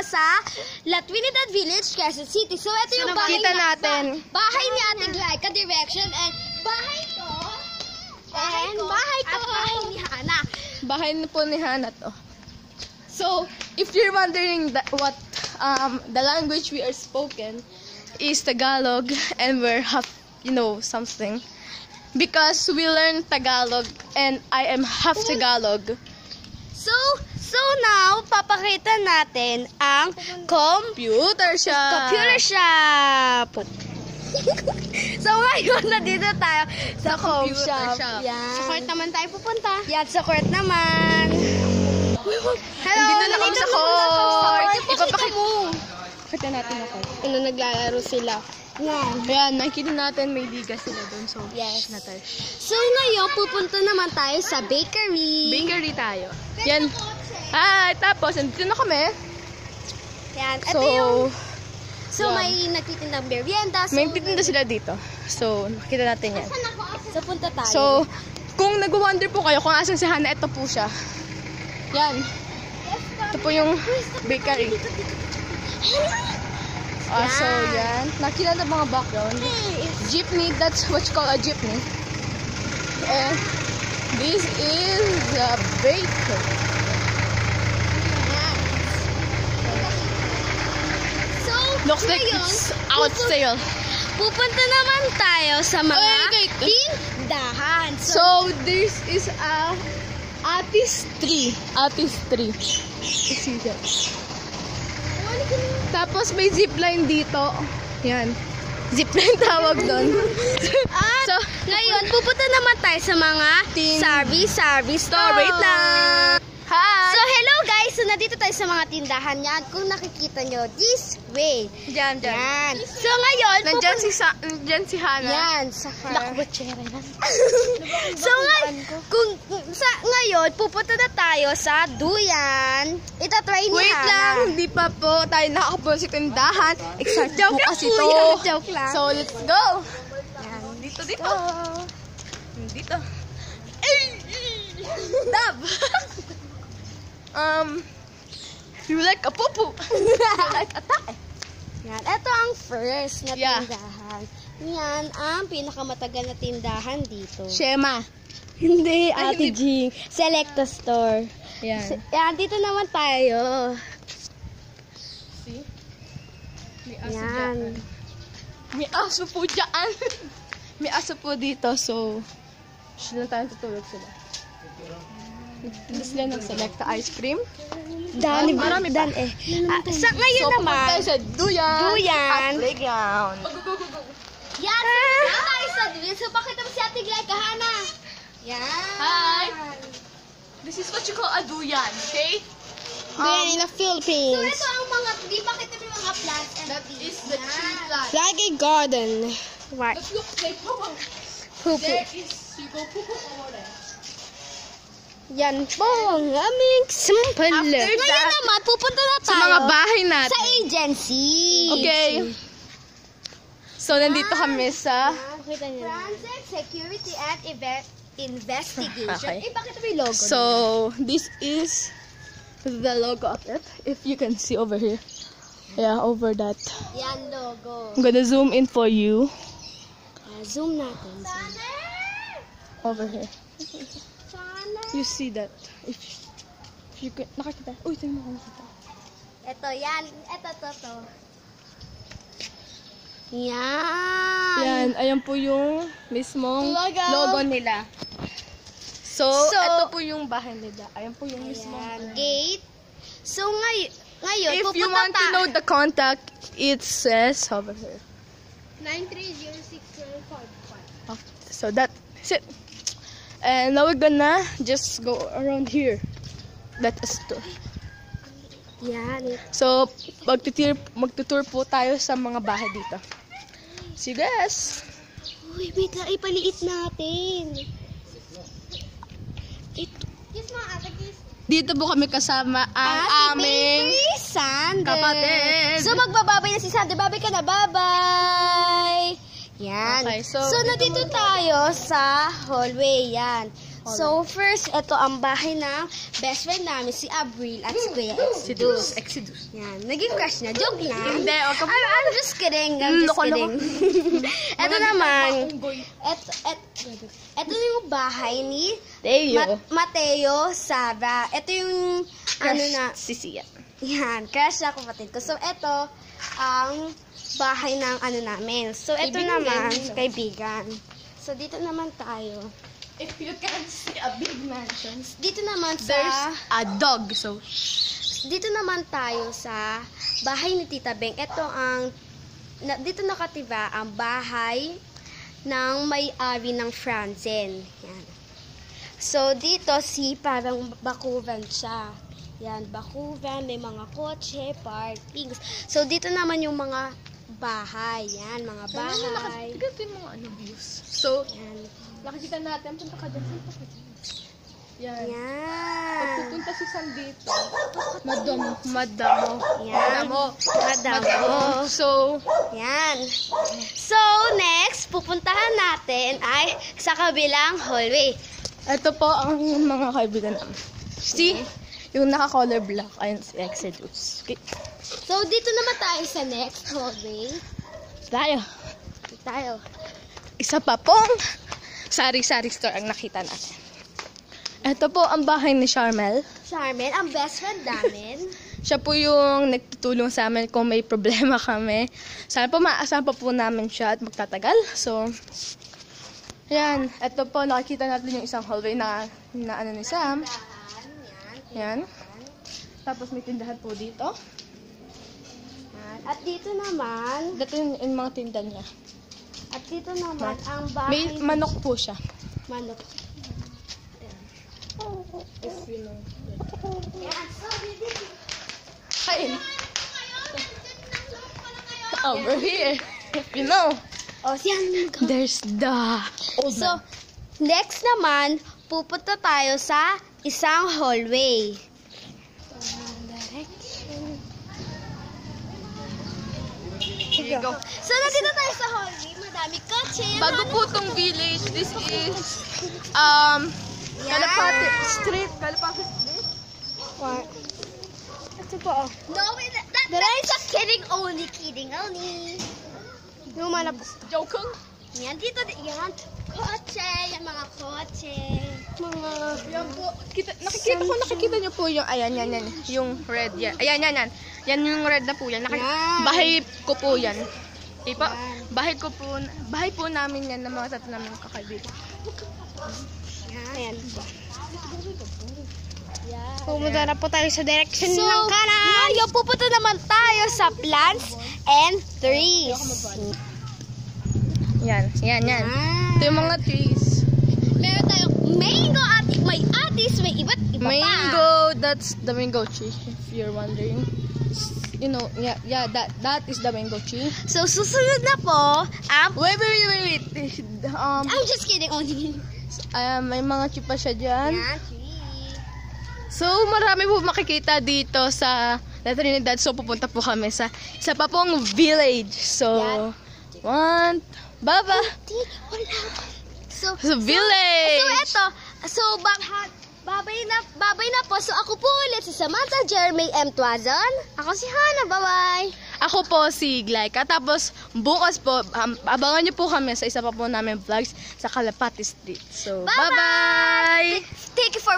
sa La Trinidad Village, Quezon City. So, ito yung bahay bahay ni Ate Glyca, direction, and bahay ko, at bahay ni Hana. Bahay po ni Hana to. So, if you're wondering what the language we are spoken is Tagalog, and we're half, something. Because we learn Tagalog, and I am half Tagalog. So now, papakita natin ang computer shop. So ngayon, nandito tayo sa computer shop. Sa court naman tayo pupunta. Yan, sa court naman. Hello, nandito na kami sa court. Ipapakita mo. Pakita natin ako. Naglalaro sila. Ayan, nakikita natin may liga sila doon. So, yes. natin. So ngayon, pupunta naman tayo sa bakery. Bakery tayo. Yan. Tapos, nandito na kami. Yan, ito yung... So, may nagtitindang merienda. May nagtitinda sila dito. So, nakita natin yan. So, punta tayo. So, kung nag-wonder po kayo kung asan si Hana, ito po siya. Yan. Ito po yung bakery. So, yan. Nakita na mga background. Jeepney, that's what you call a jeepney. And this is the bakery. So, looks like it's out sale. Pupunta naman tayo sa mga tindahan. So, this is a artistry. Artistry. You see that? Tapos may zipline dito. Yan. Zipline tawag doon. So, ngayon, pupunta naman tayo sa mga service store. Wait lang. Hi! So, hello guys! So, nandito tayo sa mga tindahan yan. Kung nakikita nyo, this way. Diyan. Yan. So, ngayon, nandyan si Hana. Yan. So, ngayon, pupunta na tayo sa Duyan. Itatry ni Wait Hana. lang, hindi pa po tayo nakakapunta sa tindahan. Exact Joke po lang kasi po to. yan. Joke lang. So, let's go. Yan. Dito. Dito. Dab! You like a pupu. You like a tae. Yan. Ito ang first na tindahan. Yan ang pinakamatagal na tindahan dito. Shema. Hindi, Ate Jing. Selecta store. Yan. Yan, dito naman tayo. See? May aso Yan. dyan. May aso po dyan. May aso po dito. So, sila tayo tutulog sila. Hindi sila ng Selecta ice cream. Marami pa. Sa ngayon so, naman. So, sa Duyan. At playground. Yan. Tayo sa Duyan. So, pakita mo si Ate Glyca, Hana. Yan. Hi. This is what you call a Duyan, okay? Duyan in the Philippines. So, ito ang mga, di ba kita may mga plants and that is the tree plant. Like a garden. Right. But look, like, Pupu. there is, you go pupu over there. Yan po ang aming simple. Ngayon naman, pupunta na tayo sa mga bahay natin. Sa agency. Okay. So, nandito kami sa Transit Security and Event Investigation. Okay. Bakit may logo? So, this is the logo of it. If you can see over here. Yeah, over that. Yan, logo. I'm gonna zoom in for you. Zoom natin. Over here. You see that? If you can, nakakita. Uy, tingnan mo nakakita. Ito, yan. Ito. Yan. Yan, ayan po yung mismong logo nila. So, ito po yung bahay nila. Ayan po yung mismong gate. So, ngayon, if you want to know the contact, it says over here. 9306255. So, that's it. And now we're gonna just go around here. That is to. Yan. So, magtutour po tayo sa mga bahay dito. See you guys! Uy, wait lang. Ipaliit natin. Dito po kami kasama ang aming kapatid. So, magbababay na si Sander. Babay ka na. Bye-bye! Yan. Okay, so nandito tayo sa hallway. Yan. So, first, ito ang bahay ng best friend namin, si Abril at si Kuya Exodus. Exodus. Yan, naging crush niya. Joke lang. Hindi, I'm just kidding. I'm just kidding. Ito naman, ito yung bahay ni Mateo, Sara. Ito yung, si Sia. yan, crush na kapatid ko. So, ito, ang bahay ng namin. So, ito naman, kaibigan. So, dito naman tayo. If you can see a big mansion, Dito naman there's sa... a dog. So, Dito naman tayo sa bahay ni Tita Beng. Ito ang... dito nakatiba ang bahay ng may-ari ng Franzen. Yan. So, dito parang bakuran siya. Yan, bakuran, may mga kotse, parking. So, dito naman yung mga bahay. Yan, mga bahay. Tignan yung mga views. So, Yan. nakikita natin, punta ka dyan. Yan. Yan. Pag pupunta si Sam dito, madamo. Yan. Madamo. So, Yan. So, next, pupuntahan natin ay sa kabilang hallway. ito po ang mga kaibigan namin. See? Yung naka-color black, ayun si Exodus. Okay. So, dito naman tayo sa next hallway. Tayo. Isa pa pong sari-sari store ang nakita natin. Ito po ang bahay ni Charmel. Charmin, ang best friend namin. Siya po yung nagtutulong sa amin kung may problema kami. Sana po maasahan pa po namin siya at magtatagal. So, yan. Ito po, nakikita natin yung isang hallway na ni Sam. Yan. Tapos may tindahan po dito. At dito naman, Dito yung mga tinda niya. at dito naman ang May bahay manok po siya. manok. If you know. Yan, so dito. Hi. Over here. If you know. O, siyan. There's the old So, man. next naman, pupunta tayo sa isang hallway. Here you go. So, nandito tayo sa hallway. Madami kotse. Bago po tong village, this is Kalapati Street. Kalapati Street. What? Ito po. No, that's a kidding only. Lumalabas. Joke. Yan, dito, yan. Kotse, yung mga kotse. Yan po. Nakikita niyo po yung, ayan, yan. Yung red, yan. Ayan. Yan yung red na po yan. Yan. Bahay ko po yan. Ipa, Yan. bahay po namin yan ng mga tatlo namin kakaibigan. Yan. Pumunta na po tayo sa direction ng kanan. Ngayon, pupunta naman tayo sa plants and trees. Yan. Ito yung mga trees. Meron tayong mango at may atis, may iba't iba pa. Mango, that's the mango tree, if you're wondering. You know, yeah, that is the mango tree. So, susunod na po, Wait. I'm just kidding, only. May mga tree pa siya dyan. Yan, tree. So, marami po makikita dito sa La Trinidad. So, pupunta po kami sa isa pa pong village. So, Baba. So, Village. babay na po. So, ako po ulit si Samantha Jeremy M. Tuazon. Ako si Hannah, bye-bye. Ako po si Glyca. Tapos, bukas po, abangan niyo po kami sa isa pa po namin vlogs sa Kalapati Street. So, bye-bye! Thank you for